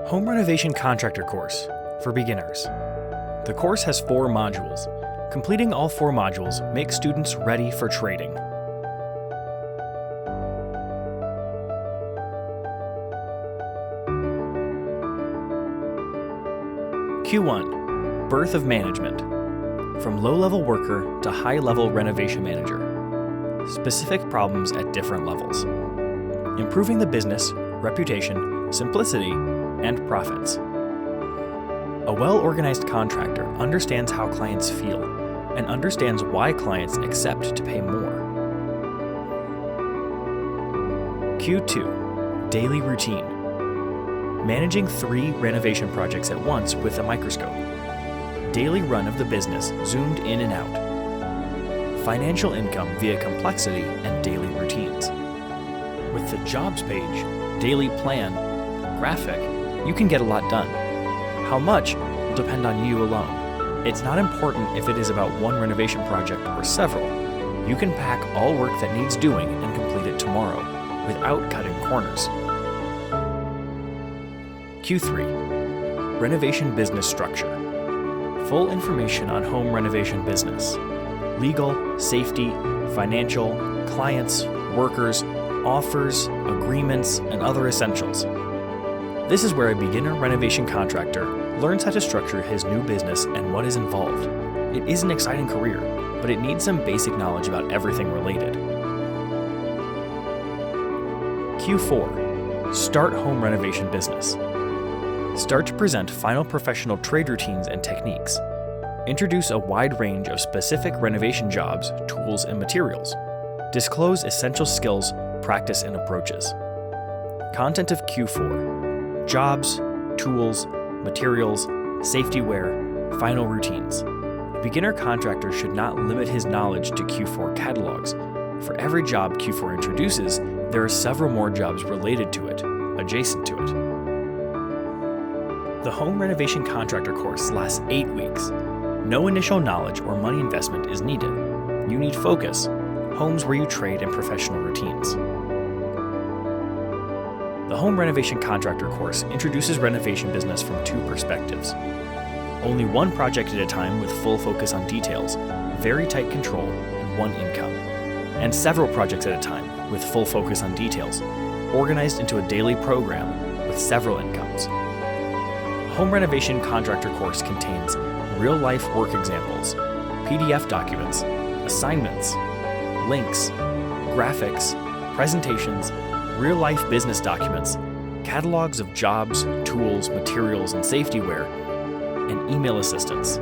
Home Renovation Contractor Course for beginners. The course has 4 modules. Completing all 4 modules makes students ready for trading. Q1, Birth of Management. From low-level worker to high-level renovation manager. Specific problems at different levels. Improving the business, reputation, simplicity, and profits. A well-organized contractor understands how clients feel and understands why clients accept to pay more. Q2, Daily Routine. Managing 3 renovation projects at once with a microscope. Daily run of the business zoomed in and out. Financial income via complexity and daily routines. With the jobs page, daily plan, graphic, you can get a lot done. How much will depend on you alone. It's not important if it is about one renovation project or several. You can pack all work that needs doing and complete it tomorrow without cutting corners. Q3, Renovation Business Structure. Full information on home renovation business. Legal, safety, financial, clients, workers, offers, agreements, and other essentials. This is where a beginner renovation contractor learns how to structure his new business and what is involved. It is an exciting career, but it needs some basic knowledge about everything related. Q4, Start Home Renovation Business. Start to present final professional trade routines and techniques. Introduce a wide range of specific renovation jobs, tools, and materials. Disclose essential skills, practice, and approaches. Content of Q4. Jobs, tools, materials, safety wear, final routines. A beginner contractor should not limit his knowledge to Q4 catalogs. For every job Q4 introduces, there are several more jobs related to it, adjacent to it. The Home Renovation Contractor course lasts 8 weeks. No initial knowledge or money investment is needed. You need focus, homes where you trade, and professional routines. The Home Renovation Contractor course introduces renovation business from 2 perspectives. Only one project at a time with full focus on details, very tight control, and 1 income. And several projects at a time with full focus on details, organized into a daily program with several incomes. The Home Renovation Contractor course contains real-life work examples, PDF documents, assignments, links, graphics, presentations, real-life business documents, catalogs of jobs, tools, materials, and safety wear, and email assistance.